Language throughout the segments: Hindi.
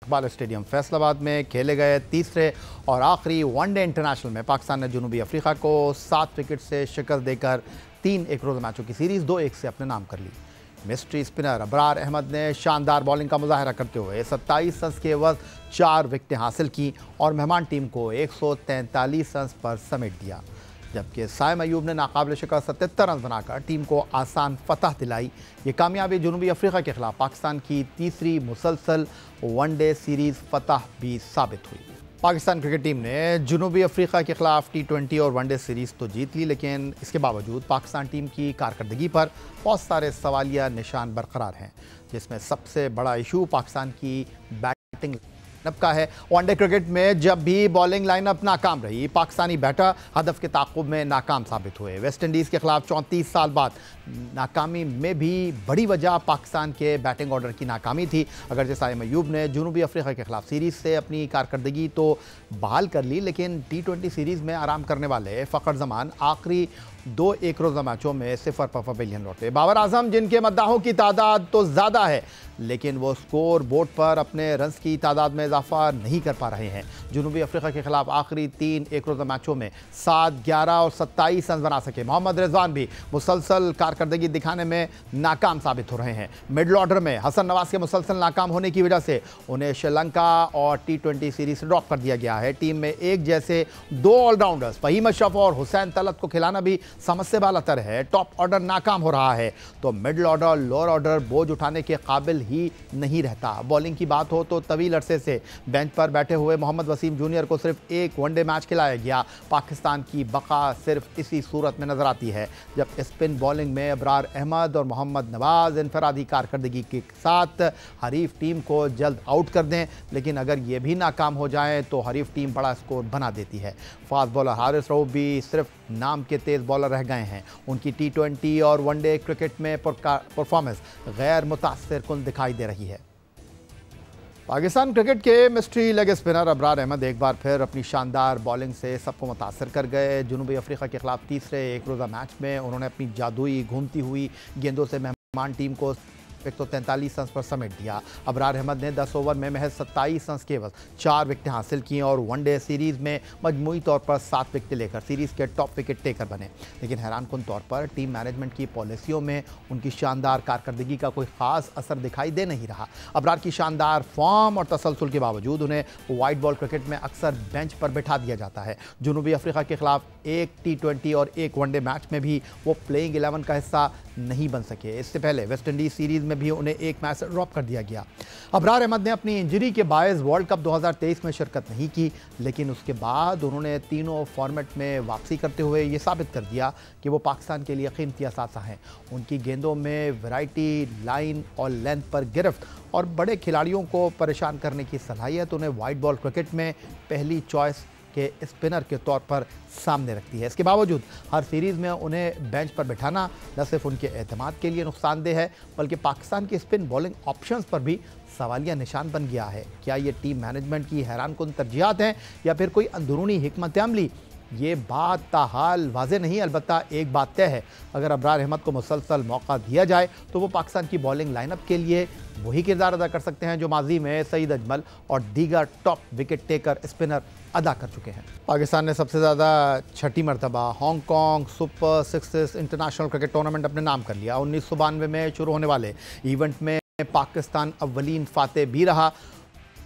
इकबाल स्टेडियम फैसलाबाद में खेले गए तीसरे और आखिरी वनडे इंटरनेशनल में पाकिस्तान ने जनूबी अफ्रीका को 7 विकेट से शिकस्त देकर 3 एक रोज़ा मैचों की सीरीज़ 2-1 से अपने नाम कर ली। मिस्ट्री स्पिनर अबरार अहमद ने शानदार बॉलिंग का मुजाहरा करते हुए 27 रन के एवज 4 विकेटें हासिल की और मेहमान टीम को 143 रन पर समेट दिया, जबकि साइम अयूब ने नाकाबिल शिकस्त 77 रन बनाकर टीम को आसान फतह दिलाई। ये कामयाबी जनूबी अफ्रीका के खिलाफ पाकिस्तान की तीसरी मुसलसल वनडे सीरीज़ फतह भी साबित हुई। पाकिस्तान क्रिकेट टीम ने जनूबी अफ्रीका के खिलाफ T20 और वनडे सीरीज़ तो जीत ली, लेकिन इसके बावजूद पाकिस्तान टीम की कारकर्दगी पर बहुत सारे सवालिया निशान बरकरार हैं, जिसमें सबसे बड़ा इशू पाकिस्तान की बैटिंग लाइनअप का है। वनडे क्रिकेट में जब भी बॉलिंग लाइनअप नाकाम रही, पाकिस्तानी बैटर हदफ के ताक़ुब में नाकाम साबित हुए। वेस्ट इंडीज़ के खिलाफ 34 साल बाद नाकामी में भी बड़ी वजह पाकिस्तान के बैटिंग ऑर्डर की नाकामी थी। अगर साइम अयूब ने जनूबी अफ्रीका के खिलाफ सीरीज़ से अपनी कारकर्दगी तो बहाल कर ली, लेकिन T20 सीरीज़ में आराम करने वाले फ़खर जमान आखिरी 2 एक रोज़ा मैचों में 0 पर पवेलियन लौटे। बाबर आजम, जिनके मद्दाहों की तादाद तो ज़्यादा है, लेकिन वो स्कोर बोर्ड पर अपने रन्स की तादाद में इजाफा नहीं कर पा रहे हैं। जनूबी अफ्रीका के खिलाफ आखिरी 3 एक रोज़ा मैचों में 7, 11 और 27 रन बना सके। मोहम्मद रिजवान भी मुसलसल कारकर्दगी दिखाने में नाकाम साबित हो रहे हैं। मिडल ऑर्डर में हसन नवाज के मुसलसल नाकाम होने की वजह से उन्हें श्रीलंका और T20 सीरीज से ड्रॉप कर दिया गया है। टीम में एक जैसे 2 ऑलराउंडर्स फहीम अशरफ और हुसैन तलत को खिलाना भी समझ से बालातर है। टॉप ऑर्डर नाकाम हो रहा है तो मिडल ऑर्डर और लोअर ऑर्डर बोझ उठाने के काबिल ही नहीं रहता। बॉलिंग की बात हो तो तवील अरसे से बेंच पर बैठे हुए मोहम्मद वसीम जूनियर को सिर्फ एक वनडे मैच खिलाया गया। पाकिस्तान की बका सिर्फ इसी सूरत में नजर आती है जब स्पिन बॉलिंग में अबरार अहमद और मोहम्मद नवाज इनफरादी कारकर्दगी के साथ हरीफ टीम को जल्द आउट कर दें, लेकिन अगर ये भी नाकाम हो जाए तो हरीफ टीम बड़ा स्कोर बना देती है। फास्ट बॉलर हारिस रऊफ भी सिर्फ नाम के तेज बॉलर रह गए हैं। उनकी T20 और वनडे क्रिकेट में परफॉर्मेंस गैर मुतासिर कुन दिखाई दे रही है। पाकिस्तान क्रिकेट के mystery leg spinner Abrar Ahmed एक बार फिर अपनी शानदार बॉलिंग से सबको मुतासर कर गए। जनूबी अफ्रीका के खिलाफ तीसरे एक रोज़ा मैच में उन्होंने अपनी जादुई घूमती हुई गेंदों से मेहमान टीम को 143 रन पर समेट दिया। अबरार अहमद ने 10 ओवर में महज 27 रन केवल 4 विकेटें हासिल की और वनडे सीरीज़ में मजमूई तौर पर 7 विकेटें लेकर सीरीज़ के टॉप विकेट टेकर बने। लेकिन हैरानकुन तौर पर टीम मैनेजमेंट की पॉलिसियों में उनकी शानदार कारकर्दगी का कोई ख़ास असर दिखाई दे नहीं रहा। अबरार की शानदार फॉर्म और तसलसल के बावजूद उन्हें वाइट बॉल क्रिकेट में अक्सर बेंच पर बैठा दिया जाता है। जनूबी अफ्रीका के खिलाफ एक T20 और एक वनडे मैच में भी वो प्लेइंग 11 का हिस्सा नहीं बन सके। इससे पहले वेस्ट इंडीज़ सीरीज़ में भी उन्हें एक मैच ड्रॉप कर दिया गया। अबरार अहमद ने अपनी इंजरी के बायस वर्ल्ड कप 2023 में शिरकत नहीं की, लेकिन उसके बाद उन्होंने तीनों फॉर्मेट में वापसी करते हुए ये साबित कर दिया कि वो पाकिस्तान के लिए कीमती असासा हैं। उनकी गेंदों में वैरायटी, लाइन और लेंथ पर गिरफ्त और बड़े खिलाड़ियों को परेशान करने की सलाहियत उन्हें वाइट बॉल क्रिकेट में पहली चॉइस के स्पिनर के तौर पर सामने रखती है। इसके बावजूद हर सीरीज़ में उन्हें बेंच पर बिठाना न सिर्फ उनके एतमाद के लिए नुकसानदेह है, बल्कि पाकिस्तान की स्पिन बॉलिंग ऑप्शंस पर भी सवालिया निशान बन गया है। क्या ये टीम मैनेजमेंट की हैरानकुन तरजीहात हैं या फिर कोई अंदरूनी हिकमत अमली? ये बात ताहाल वाज़े नहीं। अलबत्ता एक बात तय है, अगर अबरार अहमद को मुसलसल मौका दिया जाए तो वो पाकिस्तान की बॉलिंग लाइनअप के लिए वही किरदार अदा कर सकते हैं जो माजी में सईद अजमल और दीगर टॉप विकेट टेकर स्पिनर अदा कर चुके हैं। पाकिस्तान ने सबसे ज़्यादा 6ठी मरतबा Hong Kong super sixes international cricket tournament अपने नाम कर लिया। 1992 में शुरू होने वाले इवेंट में पाकिस्तान अव्वलीन फातेह भी रहा।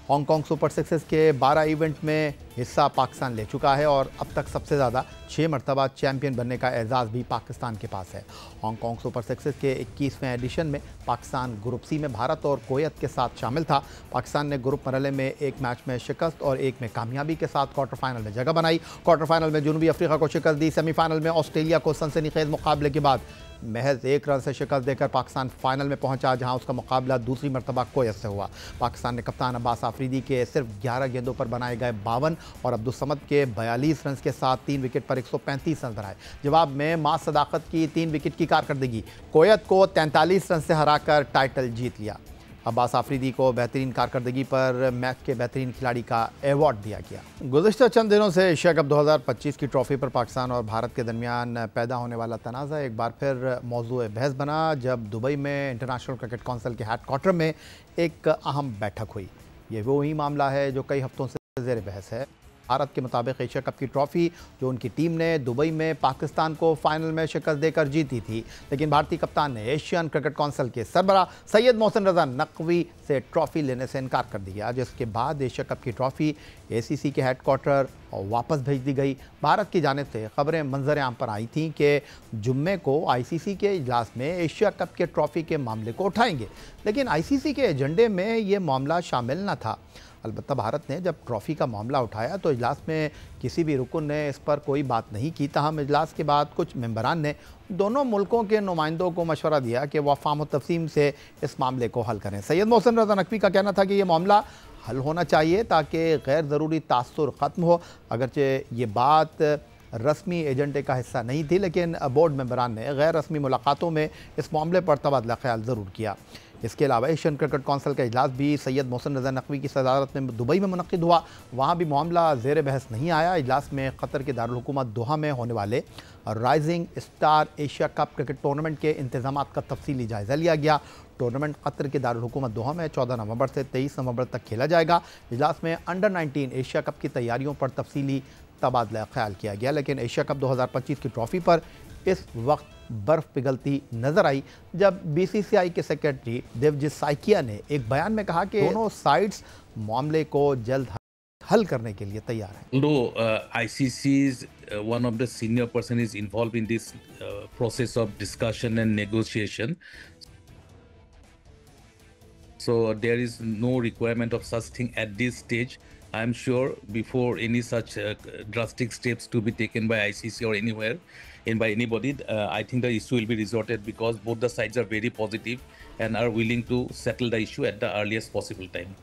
हांगकॉन्ग सुपर सिक्सेस के 12 इवेंट में हिस्सा पाकिस्तान ले चुका है और अब तक सबसे ज़्यादा 6 मरतबा चैंपियन बनने का एजाज़ भी पाकिस्तान के पास है। हांगकॉन्ग सुपर सिक्सेस के 21वें एडिशन में पाकिस्तान ग्रुप सी में भारत और कुवैत के साथ शामिल था। पाकिस्तान ने ग्रुप मरहले में एक मैच में शिकस्त और एक में कामयाबी के साथ क्वार्टर फाइनल में जगह बनाई। क्वार्टर फाइनल में जनूबी अफ्रीका को शिकस्त दी। सेमीफाइनल में ऑस्ट्रेलिया को सनसनीखेज मुकाबले के बाद महज 1 रन से शिकस्त देकर पाकिस्तान फाइनल में पहुंचा, जहां उसका मुकाबला दूसरी मरतबा कुवैत से हुआ। पाकिस्तान ने कप्तान अब्बास आफरीदी के सिर्फ 11 गेंदों पर बनाए गए 52 और अब्दुल समद के 42 रन के साथ 3 विकेट पर 135 रन बनाए। जवाब में मां सदाकत की 3 विकेट की कारकर्दगी कुवैत को 43 रन से हराकर टाइटल जीत लिया। अब्बास आफरीदी को बेहतरीन कारकर्दगी पर मैच के बेहतरीन खिलाड़ी का अवार्ड दिया गया। गुज़िश्ता चंद दिनों से एशिया कप 2025 की ट्रॉफी पर पाकिस्तान और भारत के दरमियान पैदा होने वाला तनाज़ा एक बार फिर मौजूए बहस बना, जब दुबई में इंटरनेशनल क्रिकेट काउंसिल के हेडक्वार्टर में एक अहम बैठक हुई। ये वही मामला है जो कई हफ्तों से ज़ेर बहस है। भारत के मुताबिक एशिया कप की ट्रॉफी जो उनकी टीम ने दुबई में पाकिस्तान को फाइनल में शिकस्त देकर जीती थी, लेकिन भारतीय कप्तान ने एशियन क्रिकेट काउंसिल के सरबराह सैयद मोहसिन रजा नकवी से ट्रॉफी लेने से इनकार कर दिया, जिसके बाद एशिया कप की ट्रॉफी एसीसी के हेडक्वार्टर और वापस भेज दी गई। भारत की जानिब से खबरें मंजर आम पर आई थीं कि जुम्मे को आईसीसी के इजलास में एशिया कप के ट्रॉफी के मामले को उठाएंगे, लेकिन आईसीसी के एजेंडे में ये मामला शामिल न था। अलबत्ता भारत ने जब ट्रॉफ़ी का मामला उठाया तो इजलास में किसी भी रुकन ने इस पर कोई बात नहीं की। ताहम इजलास के बाद कुछ मेंबरान ने दोनों मुल्कों के नुमाइंदों को मशवरा दिया कि वह फाम तफसीम से इस मामले को हल करें। सैयद मोहसिन रजा नकवी का कहना था कि यह मामला हल होना चाहिए ताकि गैर ज़रूरी तासुर ख़त्म हो। अगरचे ये बात रस्मी एजेंडे का हिस्सा नहीं थी, लेकिन बोर्ड मेंबरान ने गैर रस्मी मुलाकातों में इस मामले पर तबादला ख्याल ज़रूर किया। इसके अलावा एशियन क्रिकेट काउंसिल का इजलास भी सैयद मोहसिन रजा नकवी की सदारत में दुबई में मुनक़िद हुआ। वहाँ भी मामला ज़ेर बहस नहीं आया। इजलास में कतर के दारुल हुकूमत दोहा में होने वाले rising star Asia cup cricket tournament के इंतजाम का तफसीली जायज़ा लिया गया। टूर्नामेंट कतर के दारुल हुकूमत दोहा में 14 नवंबर से 23 नवंबर तक खेला जाएगा। इजलास में अंडर 19 एशिया कप की तैयारियों पर तफसीली तबादला ख्याल किया गया, लेकिन एशिया कप 2025 की ट्रॉफ़ी पर इस वक्त बर्फ़ पिघलती नजर आई जब बीसीसीआई के सेक्रेटरी देवजीत साइकिया ने एक बयान में कहा कि दोनों साइड्स मामले को जल्द हल करने के लिए तैयार हैं। ICC is one of the senior person is involved in this process of discussion and negotiation. So there is no requirement of such thing at this stage. I am sure before any such drastic steps to be taken by ICC or anywhere and by anybody, I think the issue will be resorted because both the sides are very positive and are willing to settle the issue at the earliest possible time.